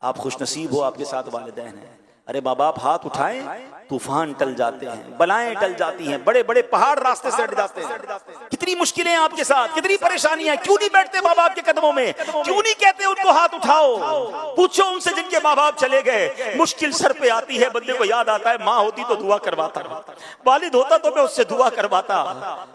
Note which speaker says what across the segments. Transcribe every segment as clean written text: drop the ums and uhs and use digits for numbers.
Speaker 1: आप खुशनसीब हो, आपके साथ वालिदैन हैं। अरे माँ बाप हाथ उठाएं, तूफान टल जाते हैं, बलाएं टल जाती हैं, बड़े बड़े पहाड़ रास्ते से हट जाते हैं। कितनी मुश्किलें आपके साथ, कितनी परेशानियां। क्यों नहीं बैठते माँ बाप के कदमों में? क्यों नहीं कहते उनको हाथ उठाओ? पूछो उनसे जिनके माँ बाप चले गए। मुश्किल सर पे आती है, बंदे को याद आता है माँ होती तो दुआ करवाता, वालिद होता तो मैं उससे दुआ करवाता।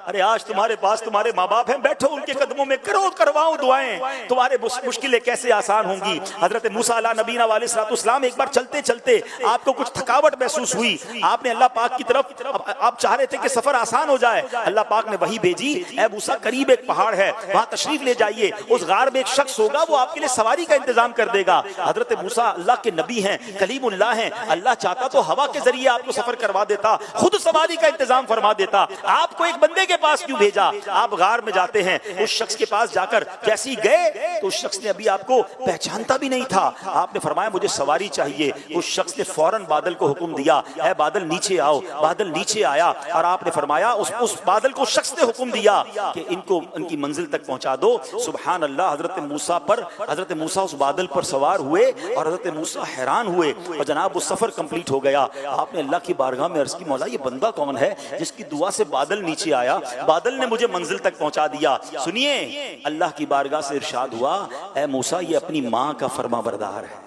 Speaker 1: अरे आज तुम्हारे पास तुम्हारे माँ बाप हैं, बैठो उनके कदमों में, करो करवाओ दुआएं, तुम्हारे मुश्किलें कैसे आसान होंगी। हजरत मूसा अला नबीना वालेसलाम एक बार चलते चलते आपको कुछ थकावट महसूस हुई, आपने अल्लाह पाक की तरफ, आप चाह रहे थे कि सफर आसान हो जाए, अल्लाह पाक ने वही भेजी, ऐ मूसा करीब एक पहाड़ है, वहां तशरीफ ले जाइए, उस गार में एक शख्स होगा, वो आपके लिए सवारी का इंतजाम कर देगा। हजरत मूसा अल्लाह के नबी हैं, कलीमुल्लाह हैं, अल्लाह चाहता तो हवा के जरिए आपको सफर करवा देता, खुद सवारी का इंतजाम फरमा देता। आपको एक बंदे के पास क्यों भेजा? आप गार में जाते हैं, उस शख्स के पास जाकर जैसे ही गए तो उस शख्स ने अभी आपको पहचानता भी नहीं था। आपने फरमाया मुझे सवारी चाहिए। उस शख्स ने फौरन बादल को हुक्म दिया, ऐ बादल नीचे आओ। बादल नीचे आया और आपने फरमाया उस बादल को शख्स ने हुक्म दिया कि इनको इनकी मंजिल तक पहुंचा दो। सुभान अल्लाह। हजरत मूसा उस बादल पर सवार हुए और हजरत मूसा हैरान हुए और जनाब वो सफर कंप्लीट हो गया। आपने अल्लाह की बारगाह में अर्ज की, मौला ये बंदा कौन है जिसकी दुआ से बादल नीचे आया, बादल ने मुझे मंजिल तक पहुंचा दिया। सुनिए, अल्लाह की बारगाह से इरशाद हुआ, ऐ मूसा ये अपनी माँ का फरमाबरदार है,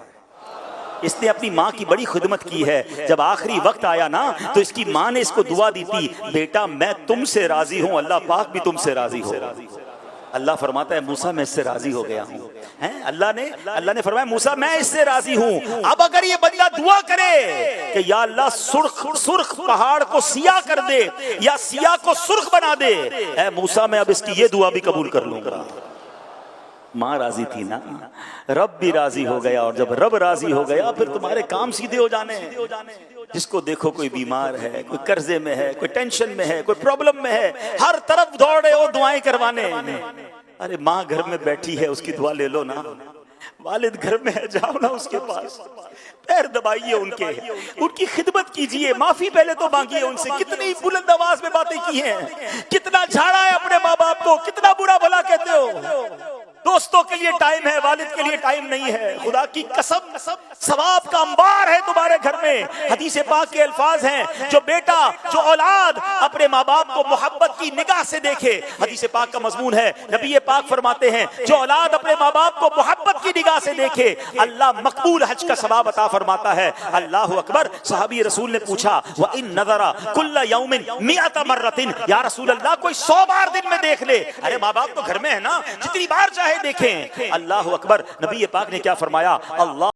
Speaker 1: इसने अपनी माँ की बड़ी खिदमत की है। जब आखिरी वक्त आया ना तो इसकी माँ ने इसको दुआ दी थी, बेटा मैं तुमसे राजी हूँ, अल्लाह पाक भी तुमसे राजी हो। अल्लाह फरमाता है मूसा मैं इससे राजी हो गया हूँ। अल्लाह ने फरमाया मूसा मैं इससे राजी हूँ। अब अगर ये बंदा दुआ करे कि या अल्लाह सुर्ख पहाड़ को सिया कर दे या सिया को सुर्ख बना दे, ऐ मूसा मैं अब इसकी ये दुआ भी कबूल कर लूंगा। माँ राजी थी ना, रब भी राजी हो गया, और जब रब राजी हो गया फिर तुम्हारे काम सीधे हो जाने हैं। जिसको देखो कोई बीमार है, कोई कर्जे में है, कोई टेंशन में है, कोई प्रॉब्लम में है, हर तरफ दौड़े और दुआएं करवाने। अरे माँ घर में बैठी है, उसकी दुआ ले लो ना। वालिद घर में है, जाओ ना उसके पास, पैर दबाइए उनकी खिदमत कीजिए, माफी पहले तो मांगिए उनसे। कितनी बुलंद आवाज में बातें की हैं, कितना झाड़ा है अपने माँ बाप को, कितना बुरा भला कहते हो। दोस्तों के लिए टाइम है, वालिद के लिए टाइम नहीं है। खुदा की कसम सवाब का अंबार है तुम्हारे घर में। हदीस पाक के अल्फाज हैं, जो बेटा जो औलाद अपने माँ बाप को मोहब्बत की निगाह से देखे, हदीस पाक का मजमून है, नबी पाक फरमाते हैं जो औलाद अपने माँ बाप को मोहब्बत की निगाह से देखे अल्लाह मकबूल हज का सवाब अता फरमाता है। अल्लाह अकबर। सहाबी रसूल ने पूछा व इन नज़रा कुल्ला यौमिन मिअत मर्रतिन, या रसूल अल्लाह कोई 100 बार दिन में देख ले। अरे माँ बाप तो घर में है ना, जितनी बार चाहे देखें। अल्लाह अकबर। नबी पाक ने क्या फरमाया, अल्लाह